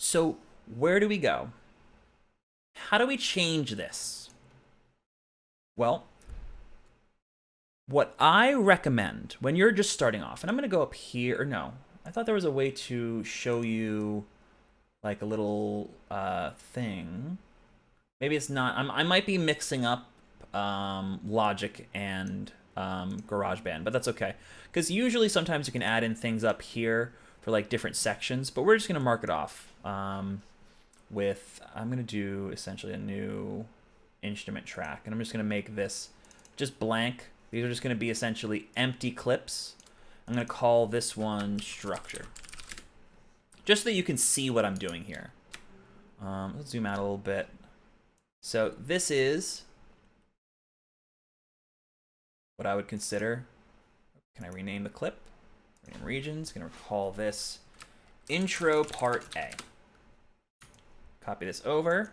So where do we go? How do we change this? Well, what I recommend when you're just starting off, and I'm going to go up here, or no, I thought there was a way to show you like a little thing. Maybe it's not. I might be mixing up Logic and GarageBand, but that's okay. Because usually sometimes you can add in things up here for like different sections, but we're just going to mark it off with, I'm going to do essentially a new instrument track, and I'm just going to make this just blank. These are just going to be essentially empty clips. I'm going to call this one structure, just so that you can see what I'm doing here. Let's zoom out a little bit. So this is what I would consider, can I rename the clip? Rename regions, gonna call this intro part A. Copy this over.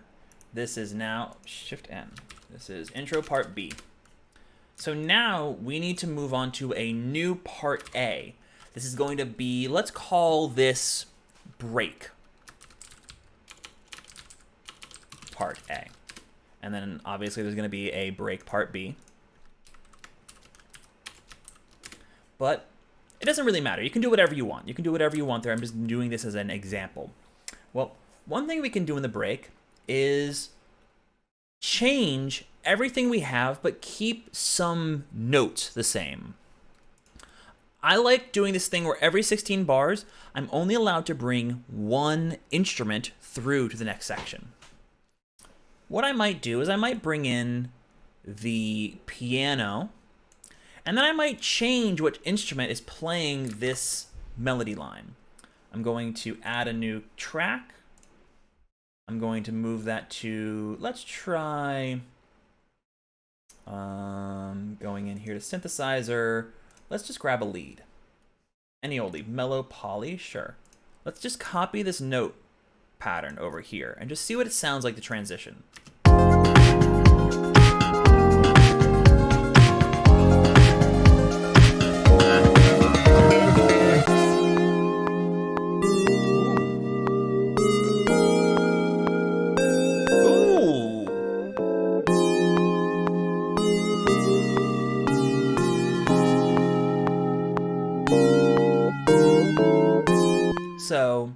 This is now, Shift N. This is intro part B. So now we need to move on to a new part A. This is going to be, let's call this break part A. And then obviously there's gonna be a break part B. But it doesn't really matter. You can do whatever you want. You can do whatever you want there. I'm just doing this as an example. Well, one thing we can do in the break is change everything we have, but keep some notes the same. I like doing this thing where every 16 bars, I'm only allowed to bring one instrument through to the next section. What I might do is I might bring in the piano, and then I might change what instrument is playing this melody line. I'm going to add a new track. I'm going to move that to, let's try going in here to synthesizer. Let's just grab a lead. Any old lead, mellow poly, sure. Let's just copy this note pattern over here and just see what it sounds like to transition. So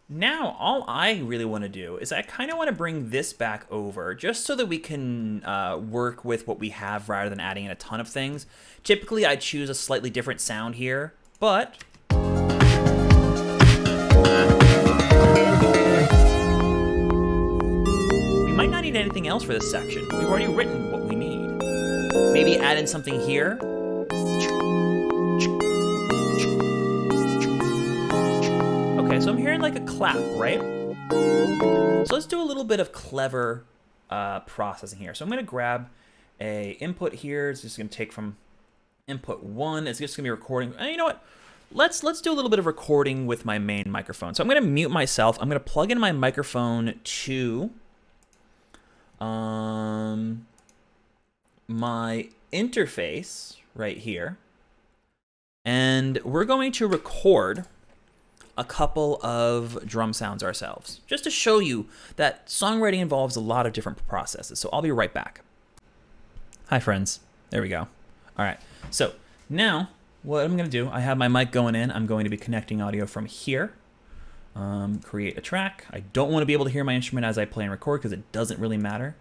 now all I really want to do is I kind of want to bring this back over just so that we can work with what we have rather than adding in a ton of things. Typically I choose a slightly different sound here, but we might not need anything else for this section. We've already written what we need. Maybe add in something here. So I'm hearing like a clap, right? So let's do a little bit of clever processing here. So I'm gonna grab a input here. It's just gonna take from input 1. It's just gonna be recording. You know what? Let's do a little bit of recording with my main microphone. So I'm gonna mute myself. I'm gonna plug in my microphone to my interface right here. And we're going to record a couple of drum sounds ourselves, just to show you that songwriting involves a lot of different processes. So I'll be right back. Hi friends, there we go. All right, so now what I'm gonna do, I have my mic going in. I'm going to be connecting audio from here, create a track. I don't wanna be able to hear my instrument as I play and record because it doesn't really matter.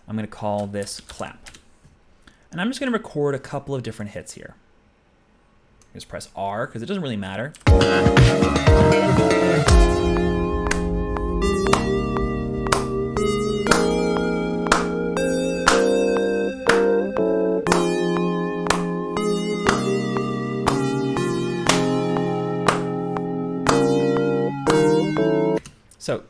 I'm gonna call this clap. And I'm just gonna record a couple of different hits here. Just press R because it doesn't really matter. So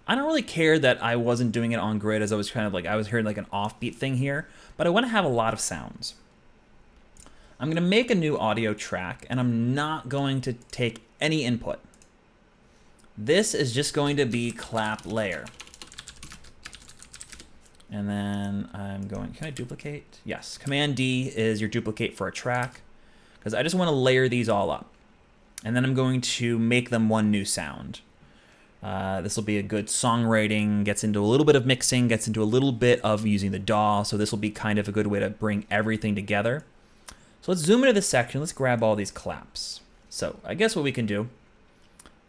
I don't really care that I wasn't doing it on grid, as I was kind of like, I was hearing like an offbeat thing here, but I want to have a lot of sounds. I'm going to make a new audio track, and I'm not going to take any input. This is just going to be clap layer. And then I'm going, can I duplicate? Yes, Command D is your duplicate for a track, because I just want to layer these all up. And then I'm going to make them one new sound. This will be a good songwriting, gets into a little bit of mixing, gets into a little bit of using the DAW, so this will be kind of a good way to bring everything together. So let's zoom into this section. Let's grab all these claps. So I guess what we can do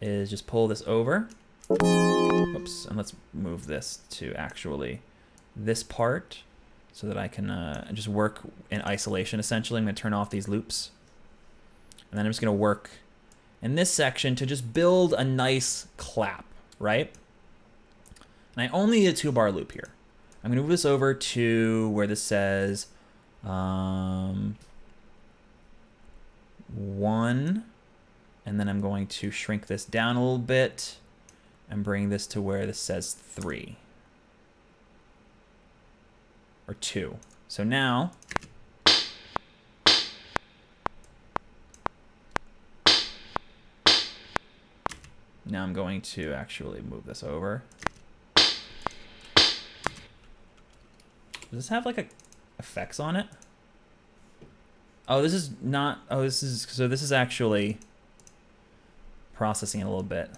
is just pull this over. Oops, and let's move this to actually this part so that I can just work in isolation, essentially. I'm going to turn off these loops. And then I'm just going to work in this section to just build a nice clap, right? And I only need a 2-bar loop here. I'm going to move this over to where this says 1, and then I'm going to shrink this down a little bit and bring this to where this says 3 or 2. So now I'm going to actually move this over. Does this have like effects on it? Oh, this is not. Oh, this is actually processing it a little bit,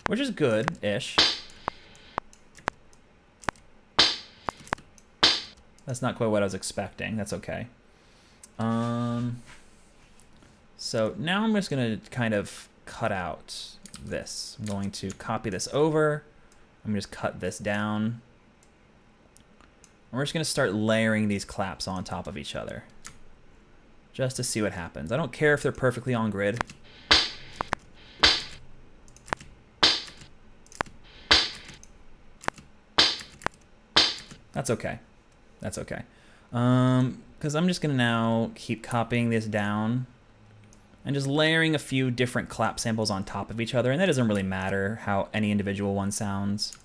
which is good-ish. That's not quite what I was expecting. That's okay. So now I'm just going to kind of cut out this. I'm going to copy this over. I'm going to just cut this down. And we're just going to start layering these claps on top of each other just to see what happens. I don't care if they're perfectly on grid. That's okay. That's okay. Because I'm just going to now keep copying this down and just layering a few different clap samples on top of each other. And that doesn't really matter how any individual one sounds.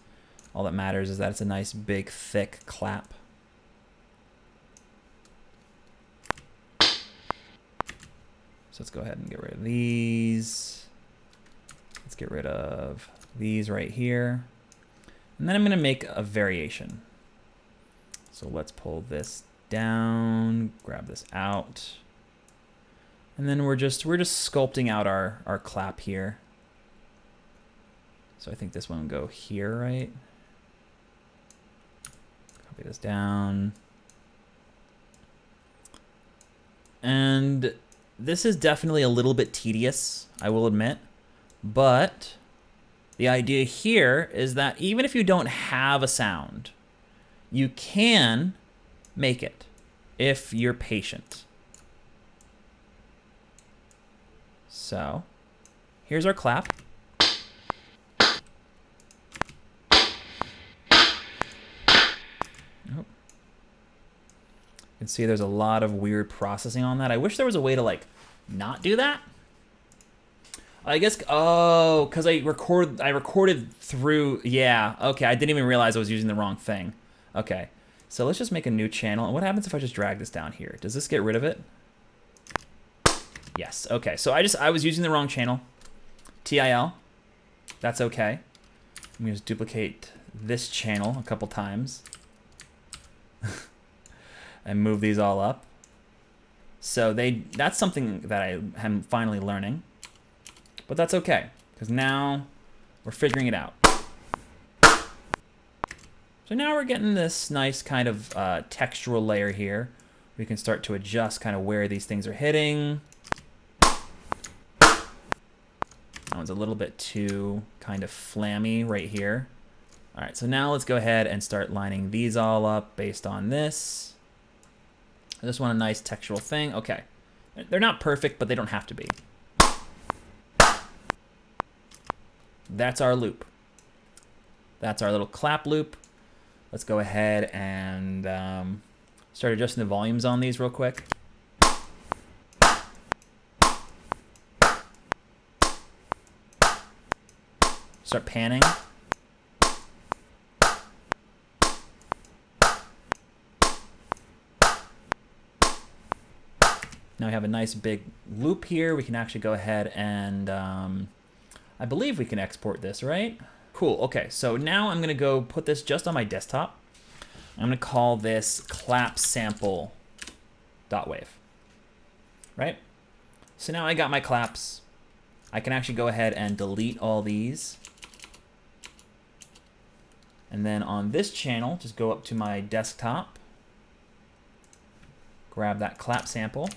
All that matters is that it's a nice, big, thick clap. So let's go ahead and get rid of these. Let's get rid of these right here. And then I'm going to make a variation. So let's pull this down, grab this out. And then we're just sculpting out our clap here. So I think this one will go here, right? Copy this down. And this is definitely a little bit tedious, I will admit. But the idea here is that even if you don't have a sound, you can make it if you're patient. So here's our clap. You can see there's a lot of weird processing on that. I wish there was a way to like not do that. I guess, oh, because I recorded through, yeah, okay, I didn't even realize I was using the wrong thing. Okay, so let's just make a new channel. And what happens if I just drag this down here? Does this get rid of it? Yes, okay, so I was using the wrong channel. TIL, that's okay. I'm gonna just duplicate this channel a couple times. And move these all up. So that's something that I am finally learning. But that's okay, because now we're figuring it out. So now we're getting this nice kind of textural layer here. We can start to adjust kind of where these things are hitting. That one's a little bit too kind of flammy right here. All right, so now let's go ahead and start lining these all up based on this. I just want a nice textural thing. Okay, they're not perfect, but they don't have to be. That's our loop. That's our little clap loop. Let's go ahead and start adjusting the volumes on these real quick. Start panning. Now we have a nice big loop here. We can actually go ahead and I believe we can export this, right? Cool, okay, so now I'm gonna go put this just on my desktop. I'm gonna call this clap sample.wave, right? So now I got my claps. I can actually go ahead and delete all these. And then on this channel, just go up to my desktop, grab that clap sample,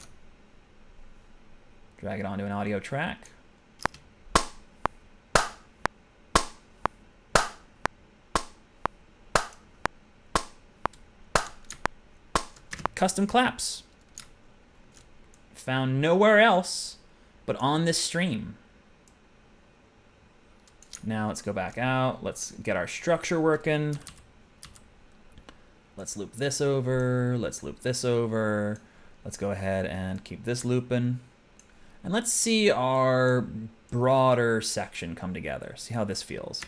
drag it onto an audio track. Custom claps. Found nowhere else but on this stream. Now let's go back out. Let's get our structure working. Let's loop this over. Let's loop this over. Let's go ahead and keep this looping. And let's see our broader section come together. See how this feels.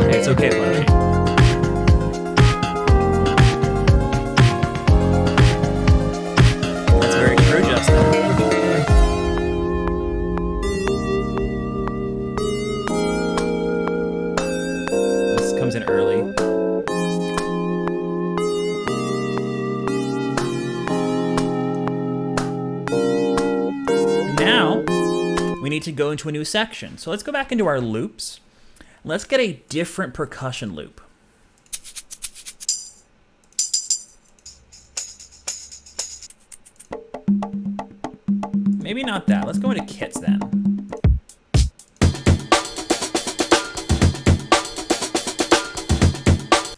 Hey, it's okay, Flashy. That's very true, Justin. This comes in early. Now, we need to go into a new section. So let's go back into our loops. Let's get a different percussion loop. Maybe not that. Let's go into kits then.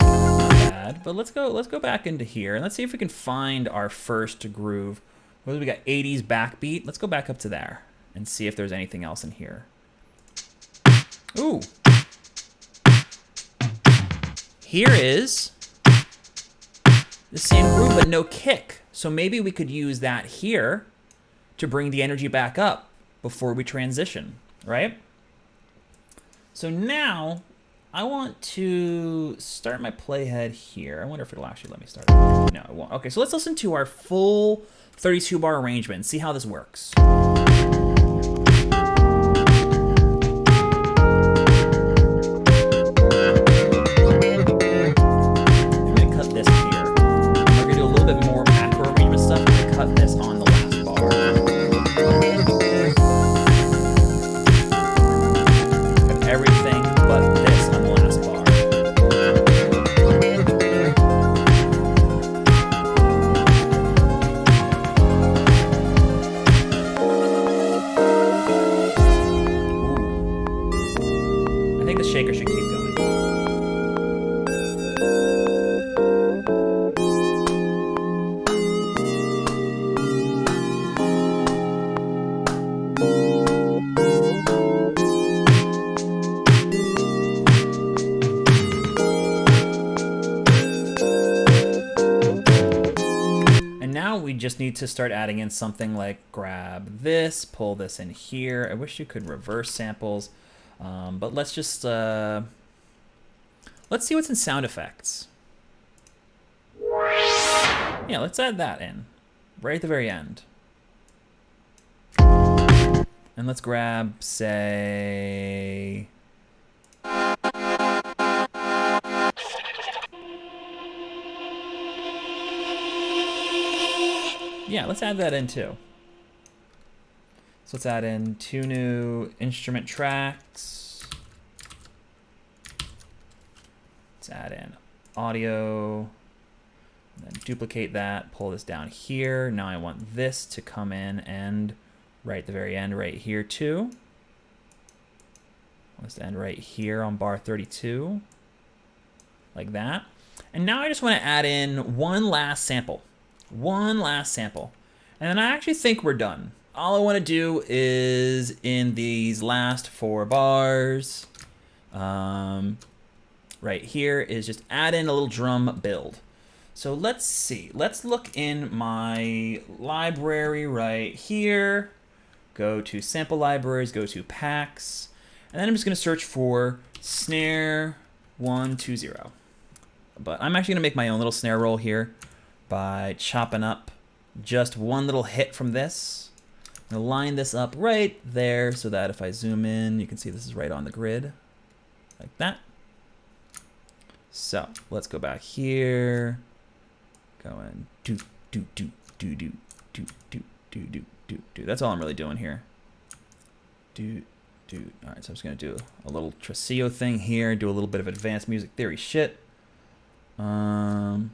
Not bad, but let's go back into here and let's see if we can find our first groove. What do we got? 80s backbeat. Let's go back up to there and see if there's anything else in here. Ooh. Here is the same groove, but no kick. So maybe we could use that here to bring the energy back up before we transition, right? So now I want to start my playhead here. I wonder if it'll actually let me start it. No, it won't. Okay, so let's listen to our full 32 bar arrangement and see how this works. Just need to start adding in something like grab this, pull this in here. I wish you could reverse samples, but let's just let's see what's in sound effects. Yeah, let's add that in right at the very end. And let's grab, say, yeah, let's add that in too. So let's add in 2 new instrument tracks. Let's add in audio, and then duplicate that, pull this down here. Now I want this to come in and right at the very end right here too. I want this to end right here on bar 32, like that. And now I just want to add in one last sample. One last sample. And then I actually think we're done. All I want to do is in these last 4 bars, right here, is just add in a little drum build. So let's see. Let's look in my library right here. Go to sample libraries, go to packs, and then I'm just going to search for snare 120. But I'm actually going to make my own little snare roll here by chopping up just one little hit from this. I'm gonna line this up right there so that if I zoom in, you can see this is right on the grid, like that. So let's go back here, Going do do do do do do do do do do do. That's all I'm really doing here. Do do. All right, so I'm just gonna do a little Tresillo thing here. Do a little bit of advanced music theory shit. Like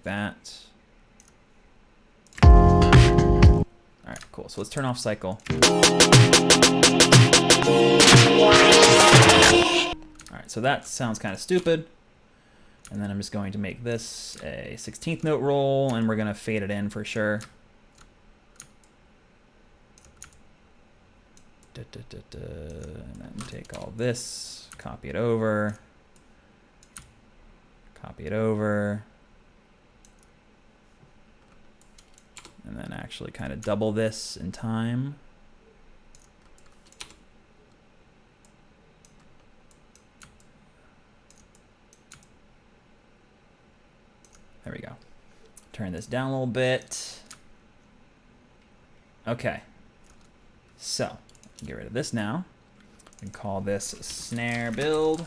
that. All right, cool. So let's turn off cycle. All right, so that sounds kind of stupid. And then I'm just going to make this a 16th note roll, and we're gonna fade it in for sure. And then take all this, copy it over, and then actually kind of double this in time. There we go. Turn this down a little bit. Okay. So, get rid of this now. We can call this snare build.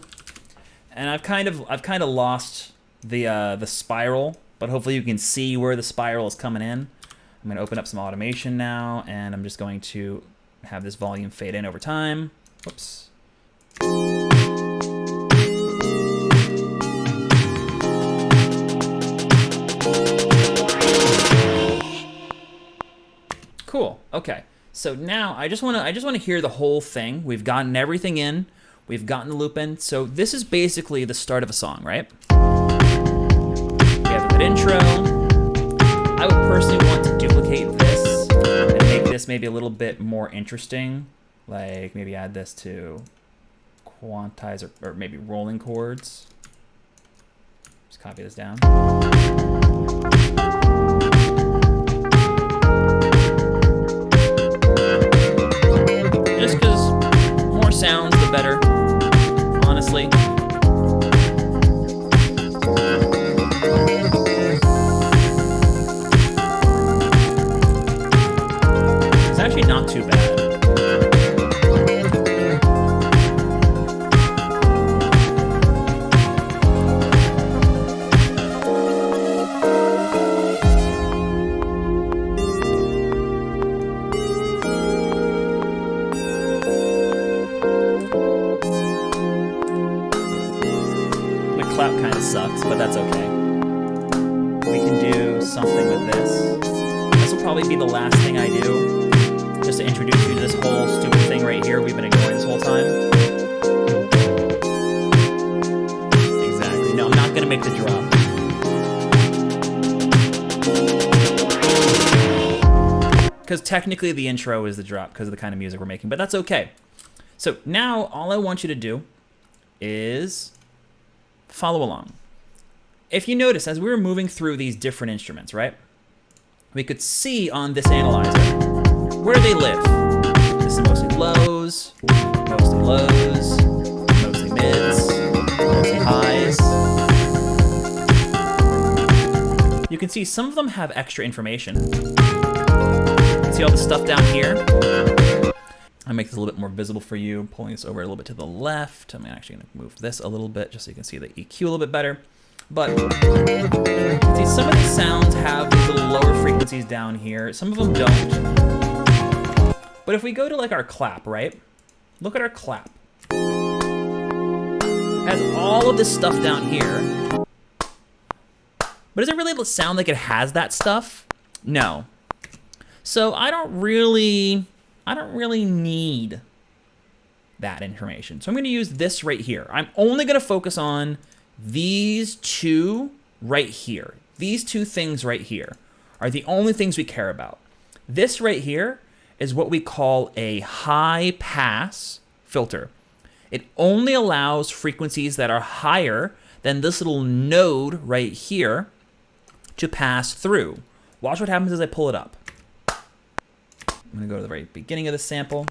And I've kind of lost the spiral, but hopefully you can see where the spiral is coming in. I'm going to open up some automation now, and I'm just going to have this volume fade in over time. Whoops. Cool. Okay. So now I just want to hear the whole thing. We've gotten everything in. We've gotten the loop in. So this is basically the start of a song, right? We have a good intro. I would personally want to duplicate this and make this maybe a little bit more interesting. Like maybe add this to quantize or maybe rolling chords. Just copy this down. Just because more sounds, the better, honestly. It's actually not too bad. Clap kind of sucks, but that's okay. We can do something with this. This will probably be the last thing I do, just to introduce you to this whole stupid thing right here we've been ignoring this whole time. Exactly. No, I'm not going to make the drop. Because technically the intro is the drop because of the kind of music we're making, but that's okay. So now all I want you to do is follow along. If you notice, as we were moving through these different instruments, right, we could see on this analyzer where they live. This is mostly lows, mostly mids, mostly highs. You can see some of them have extra information. You can see all the stuff down here. I'll make this a little bit more visible for you, pulling this over a little bit to the left. I'm actually going to move this a little bit just so you can see the EQ a little bit better. But see, some of these sounds have these little lower frequencies down here. Some of them don't. But if we go to like our clap, right? Look at our clap. It has all of this stuff down here. But does it really sound like it has that stuff? No. So I don't really need that information. So I'm going to use this right here. I'm only going to focus on these two right here. These two things right here are the only things we care about. This right here is what we call a high pass filter. It only allows frequencies that are higher than this little node right here to pass through. Watch what happens as I pull it up. I'm going to go to the very beginning of the sample.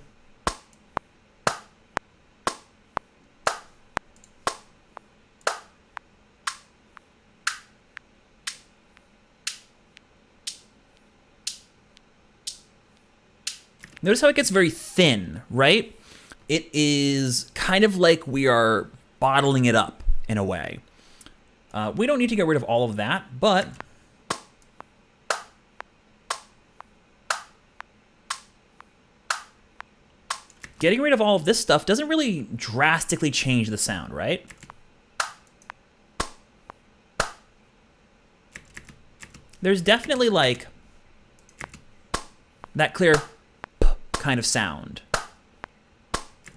Notice how it gets very thin, right? it is kind of like we are bottling it up in a way. We don't need to get rid of all of that, but getting rid of all of this stuff doesn't really drastically change the sound, right? There's definitely like that clear p kind of sound.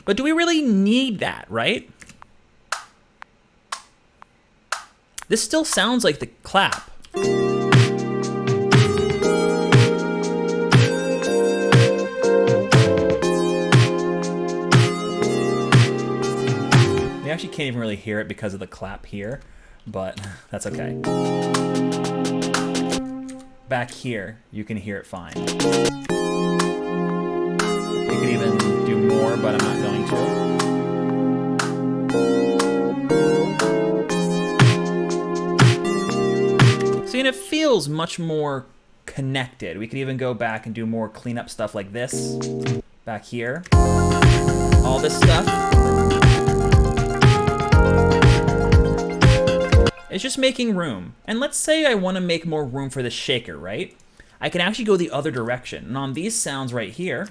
But do we really need that, right? This still sounds like the clap. You actually can't even really hear it because of the clap here, but that's okay. Back here, you can hear it fine. You can even do more, but I'm not going to. See, and it feels much more connected. We could even go back and do more cleanup stuff like this. Back here. All this stuff. It's just making room. And let's say I want to make more room for the shaker, right? I can actually go the other direction. And on these sounds right here,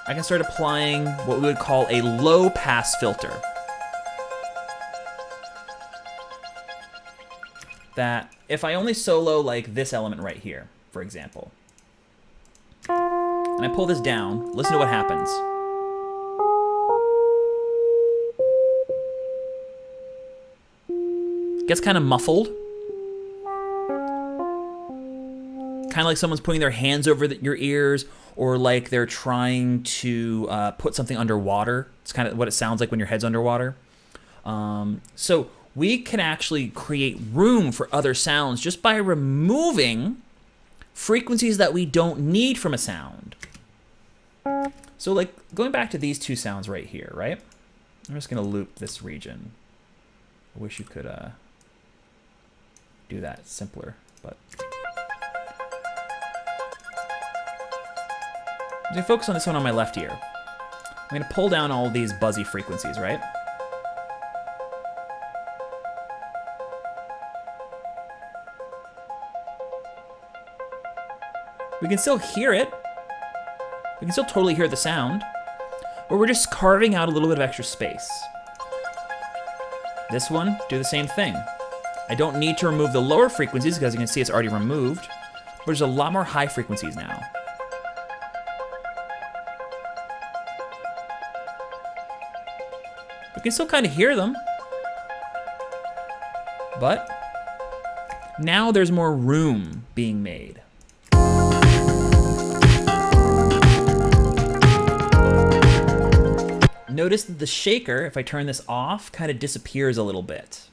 I can start applying what we would call a low pass filter. That if I only solo like this element right here, for example, and I pull this down, listen to what happens. Gets kind of muffled. Kind of like someone's putting their hands over your ears, or like they're trying to put something underwater. It's kind of what it sounds like when your head's underwater. So we can actually create room for other sounds just by removing frequencies that we don't need from a sound. So like going back to these two sounds right here, right? I'm just gonna loop this region. I wish you could do that simpler, but I'm gonna focus on this one on my left ear. I'm gonna pull down all these buzzy frequencies, right? We can still hear it. We can still totally hear the sound, but we're just carving out a little bit of extra space. This one, do the same thing. I don't need to remove the lower frequencies because you can see it's already removed, but there's a lot more high frequencies now. We can still kind of hear them, but now there's more room being made. Notice that the shaker, if I turn this off, kind of disappears a little bit.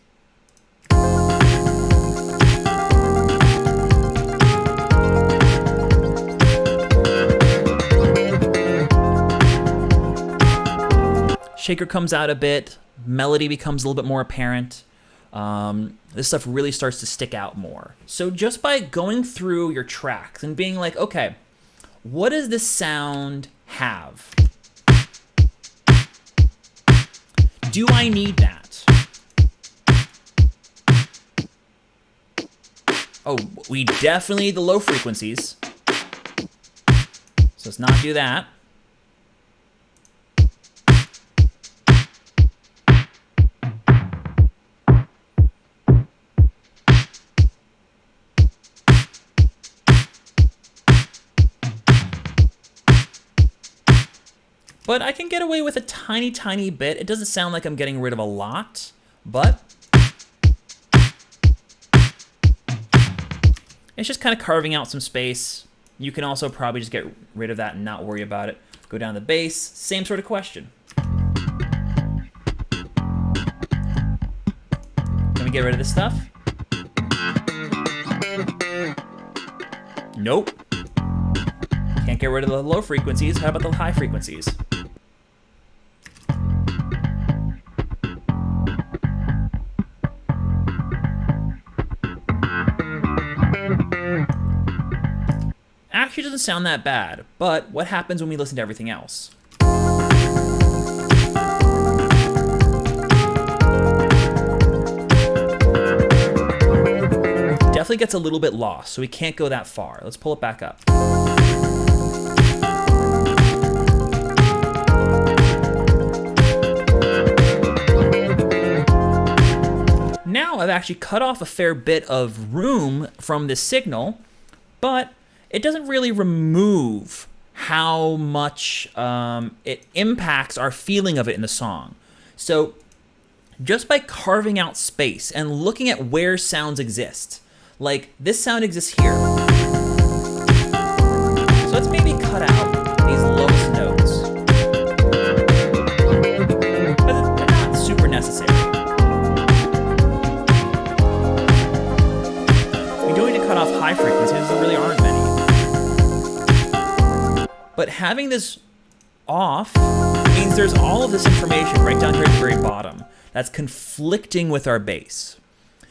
Shaker comes out a bit, melody becomes a little bit more apparent. This stuff really starts to stick out more. So just by going through your tracks and being like, okay, what does this sound have? Do I need that? Oh, we definitely need the low frequencies. So let's not do that. But I can get away with a tiny, tiny bit. It doesn't sound like I'm getting rid of a lot, but it's just kind of carving out some space. You can also probably just get rid of that and not worry about it. Go down to the bass, same sort of question. Can we get rid of this stuff? Nope. Can't get rid of the low frequencies. How about the high frequencies? Actually doesn't sound that bad, but what happens when we listen to everything else? definitely gets a little bit lost, so we can't go that far. Let's pull it back up. Now I've actually cut off a fair bit of room from this signal, but it doesn't really remove how much it impacts our feeling of it in the song. So just by carving out space and looking at where sounds exist, like this sound exists here. So let's maybe cut out these lowest notes. But they're not super necessary. We don't need to cut off high frequencies, there really aren't many. But having this off means there's all of this information right down here at the very bottom that's conflicting with our bass.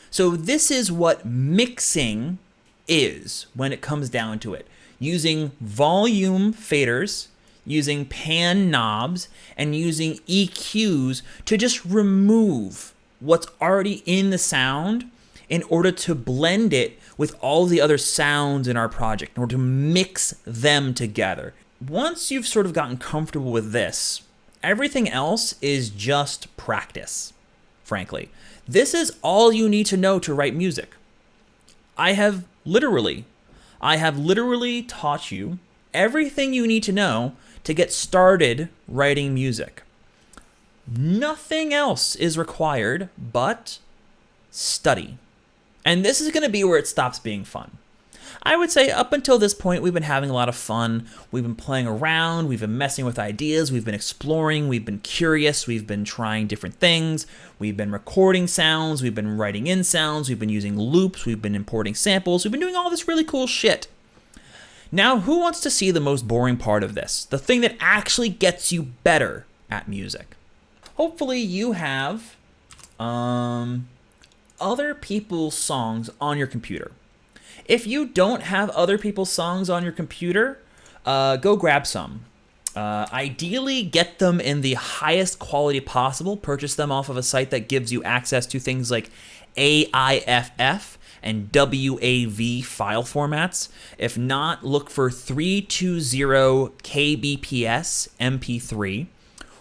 So this is what mixing is when it comes down to it. Using volume faders, using pan knobs, and using EQs to just remove what's already in the sound in order to blend it with all the other sounds in our project, in order to mix them together. Once you've sort of gotten comfortable with this, everything else is just practice, frankly. This is all you need to know to write music. I have literally taught you everything you need to know to get started writing music. Nothing else is required but study. And this is going to be where it stops being fun. I would say up until this point, we've been having a lot of fun. We've been playing around. We've been messing with ideas. We've been exploring. We've been curious. We've been trying different things. We've been recording sounds. We've been writing in sounds. We've been using loops. We've been importing samples. We've been doing all this really cool shit. Now, who wants to see the most boring part of this? The thing that actually gets you better at music. Hopefully you have other people's songs on your computer. If you don't have other people's songs on your computer, go grab some. Ideally, get them in the highest quality possible. Purchase them off of a site that gives you access to things like AIFF and WAV file formats. If not, look for 320 kbps MP3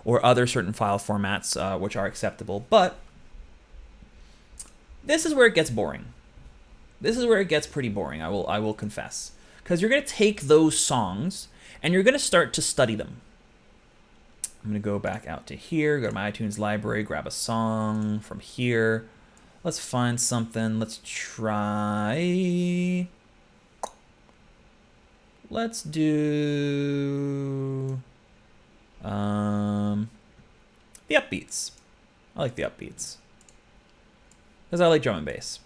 or other certain file formats which are acceptable. But this is where it gets boring. This is where it gets pretty boring, I will confess. Because you're going to take those songs and you're going to start to study them. I'm going to go back out to here, go to my iTunes library, grab a song from here. Let's find something. Let's try. Let's do the upbeats. I like the upbeats because I like drum and bass.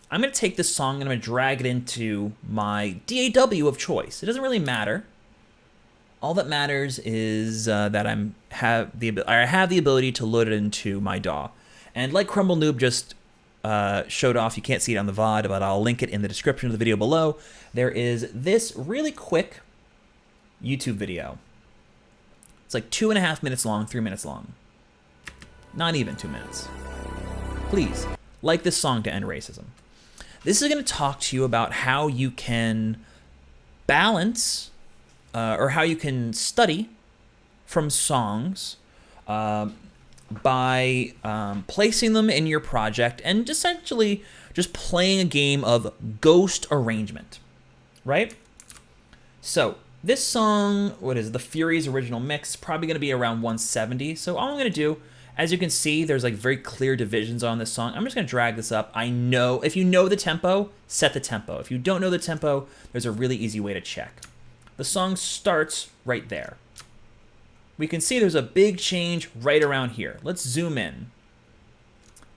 I'm going to take this song and I'm going to drag it into my DAW of choice. It doesn't really matter. All that matters is that I have the ability to load it into my DAW. And like Crumble Noob just showed off, you can't see it on the VOD, but I'll link it in the description of the video below. There is this really quick YouTube video. It's like 2.5 minutes long, 3 minutes long. Not even 2 minutes. Please, like this song to end racism. This is going to talk to you about how you can balance or how you can study from songs by placing them in your project and essentially just playing a game of ghost arrangement, right? So this song, what is it, the Furies original mix, probably going to be around 170. So all I'm going to do, as you can see, there's like very clear divisions on this song. I'm just going to drag this up. I know, if you know the tempo, set the tempo. If you don't know the tempo, there's a really easy way to check. The song starts right there. We can see there's a big change right around here. Let's zoom in.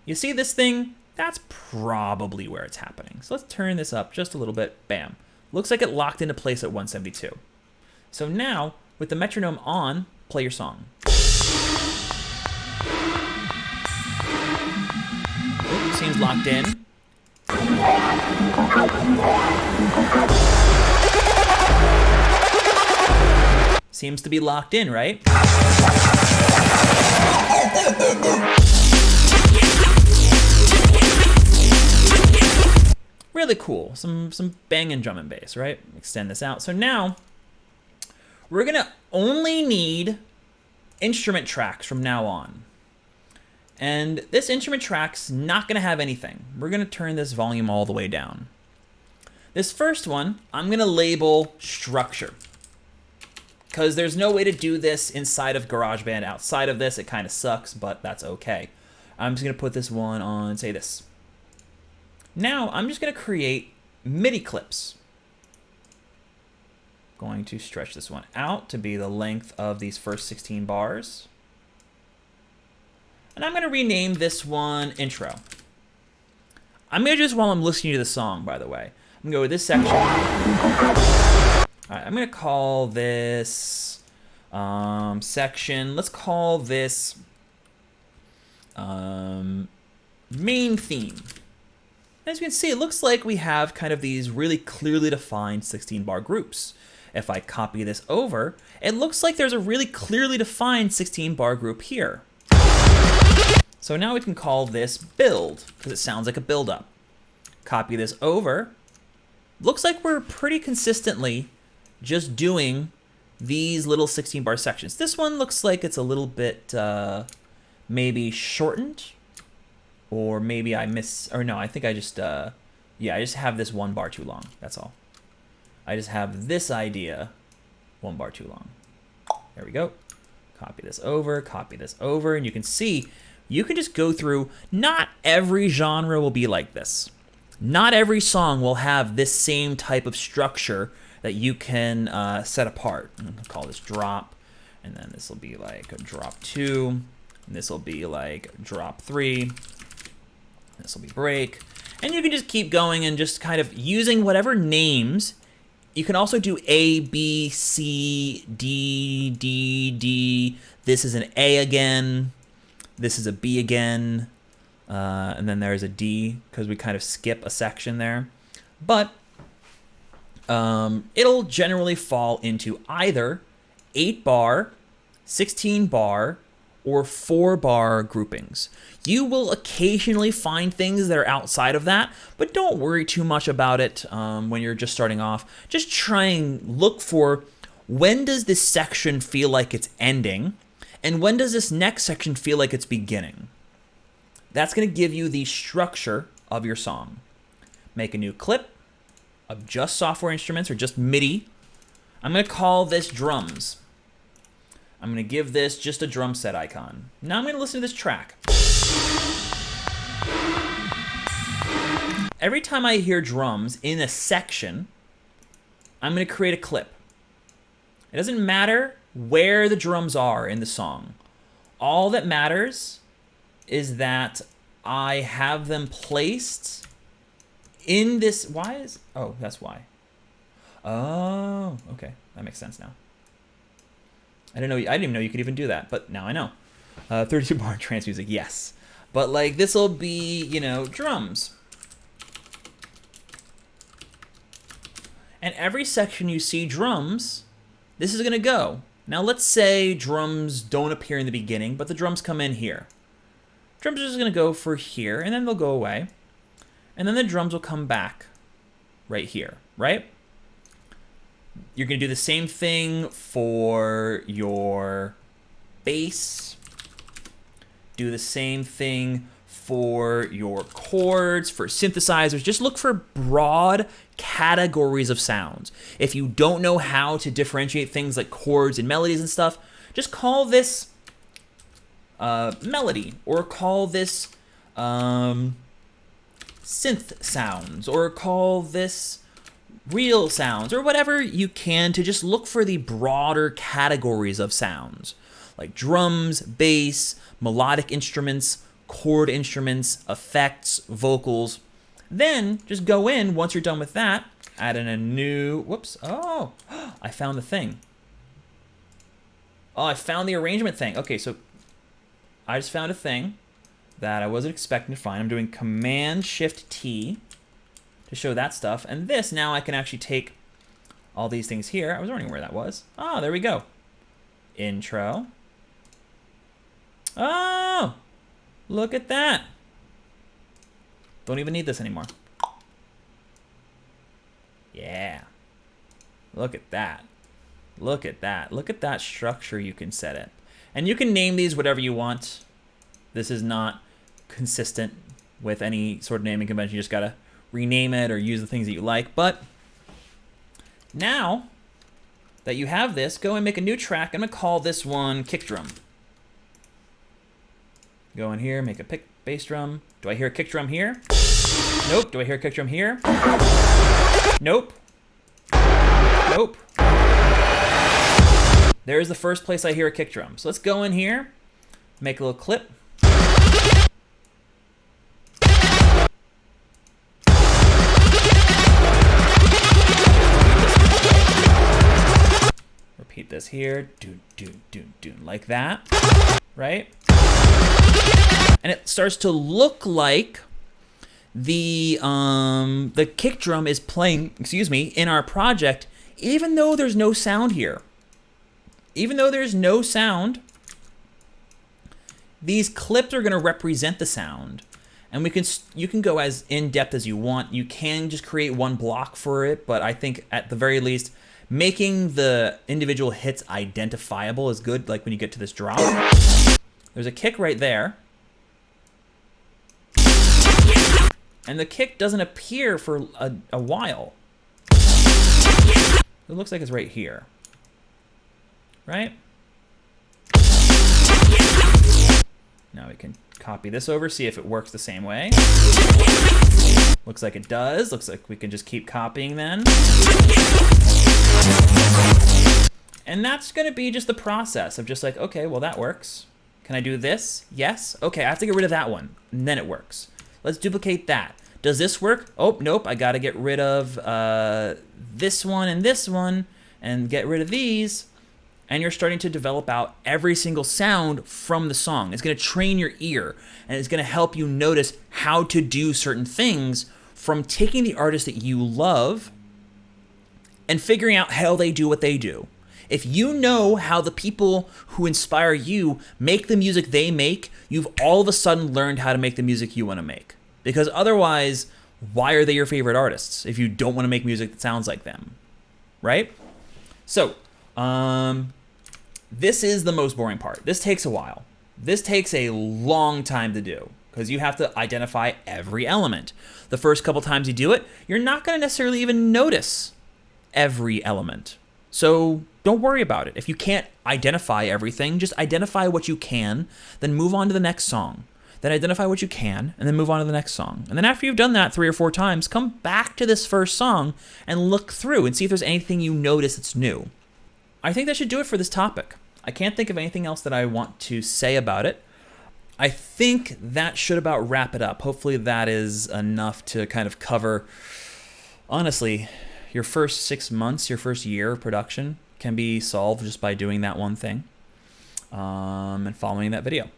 You see this thing? That's probably where it's happening. So let's turn this up just a little bit. Bam. Looks like it locked into place at 172. So now, with the metronome on, play your song. Ooh, seems locked in. Seems to be locked in, right? Really really cool. Some banging drum and bass, right? Extend this out. So now we're gonna only need instrument tracks from now on. And this instrument track's not gonna have anything. We're gonna turn this volume all the way down. This first one, I'm gonna label structure, because there's no way to do this inside of GarageBand. Outside of this, it kind of sucks, but that's okay. I'm just gonna put this one on, say this. Now, I'm just gonna create MIDI clips. Going to stretch this one out to be the length of these first 16 bars. And I'm gonna rename this one intro. I'm gonna do this while I'm listening to the song, by the way. I'm gonna go with this section. All right, I'm gonna call this section, let's call this main theme. As you can see, it looks like we have kind of these really clearly defined 16-bar groups. If I copy this over, it looks like there's a really clearly defined 16-bar group here. So now we can call this build, because it sounds like a build-up. Copy this over. Looks like we're pretty consistently just doing these little 16-bar sections. This one looks like it's a little bit maybe shortened, or maybe I think I just, yeah, I just have this 1 bar too long, that's all. I just have this idea 1 bar too long. There we go. Copy this over, and you can see, you can just go through, not every genre will be like this. Not every song will have this same type of structure that you can set apart. I'm gonna call this drop, and then this will be like a drop 2, and this will be like drop 3, this will be break, and you can just keep going and just kind of using whatever names. You can also do A, B, C, D, D, D. This is an A again. This is a B again. And then there's a D, because we kind of skip a section there. But it'll generally fall into either 8-bar, 16-bar, or 4-bar groupings. You will occasionally find things that are outside of that, but don't worry too much about it when you're just starting off. Just try and look for, when does this section feel like it's ending, and when does this next section feel like it's beginning? That's gonna give you the structure of your song. Make a new clip of just software instruments or just MIDI. I'm gonna call this drums. I'm gonna give this just a drum set icon. Now I'm gonna listen to this track. Every time I hear drums in a section, I'm gonna create a clip. It doesn't matter where the drums are in the song. All that matters is that I have them placed in this. Oh, that's why. Oh, okay, that makes sense now. I didn't even know you could even do that, but now I know. 32-bar trance music, yes. But like, this will be, you know, drums. And every section you see drums, this is gonna go. Now let's say drums don't appear in the beginning, but the drums come in here. Drums are just gonna go for here, and then they'll go away. And then the drums will come back right here, right? You're gonna do the same thing for your bass. Do the same thing for your chords, for synthesizers. Just look for broad categories of sounds. If you don't know how to differentiate things like chords and melodies and stuff, just call this melody, or call this synth sounds, or call this real sounds, or whatever you can to just look for the broader categories of sounds, like drums, bass, melodic instruments, chord instruments, effects, vocals. Then just go in, once you're done with that, add in a new, whoops, oh, I found the thing. Oh, I found the arrangement thing. Okay, so I just found a thing that I wasn't expecting to find. I'm doing Command-Shift-T to show that stuff. And this, now I can actually take all these things here. I was wondering where that was. Oh, there we go. Intro. Oh, look at that. Don't even need this anymore. Yeah. Look at that. Look at that. Look at that structure you can set it. And you can name these whatever you want. This is not consistent with any sort of naming convention. You just gotta rename it or use the things that you like. But now that you have this, go and make a new track. I'm gonna call this one kick drum. Go in here, make a bass drum. Do I hear a kick drum here? Nope. Do I hear a kick drum here? Nope. Nope. There's the first place I hear a kick drum. So let's go in here, make a little clip. Repeat this here, like that, right? And it starts to look like the kick drum is playing, in our project, even though there's no sound here. Even though there's no sound, these clips are going to represent the sound. And you can go as in-depth as you want. You can just create one block for it, but I think at the very least, making the individual hits identifiable is good, like when you get to this drop. There's a kick right there. And the kick doesn't appear for a while. It looks like it's right here. Right? Now we can copy this over, see if it works the same way. Looks like it does. Looks like we can just keep copying then. And that's going to be just the process of just like, okay, well, that works. Can I do this? Yes. Okay, I have to get rid of that one, and then it works. Let's duplicate that. Does this work? Oh, nope, I got to get rid of this one and get rid of these. And you're starting to develop out every single sound from the song. It's going to train your ear, and it's going to help you notice how to do certain things from taking the artist that you love and figuring out how they do what they do. If you know how the people who inspire you make the music they make, you've all of a sudden learned how to make the music you want to make. Because otherwise, why are they your favorite artists if you don't want to make music that sounds like them, right? So, this is the most boring part. This takes a while. This takes a long time to do because you have to identify every element. The first couple times you do it, you're not going to necessarily even notice every element. So don't worry about it. If you can't identify everything, just identify what you can, then move on to the next song. Then identify what you can, and then move on to the next song. And then after you've done that 3 or 4 times, come back to this first song and look through and see if there's anything you notice that's new. I think that should do it for this topic. I can't think of anything else that I want to say about it. I think that should about wrap it up. Hopefully that is enough to kind of cover, honestly, your first 6 months, your first year of production can be solved just by doing that one thing and following that video.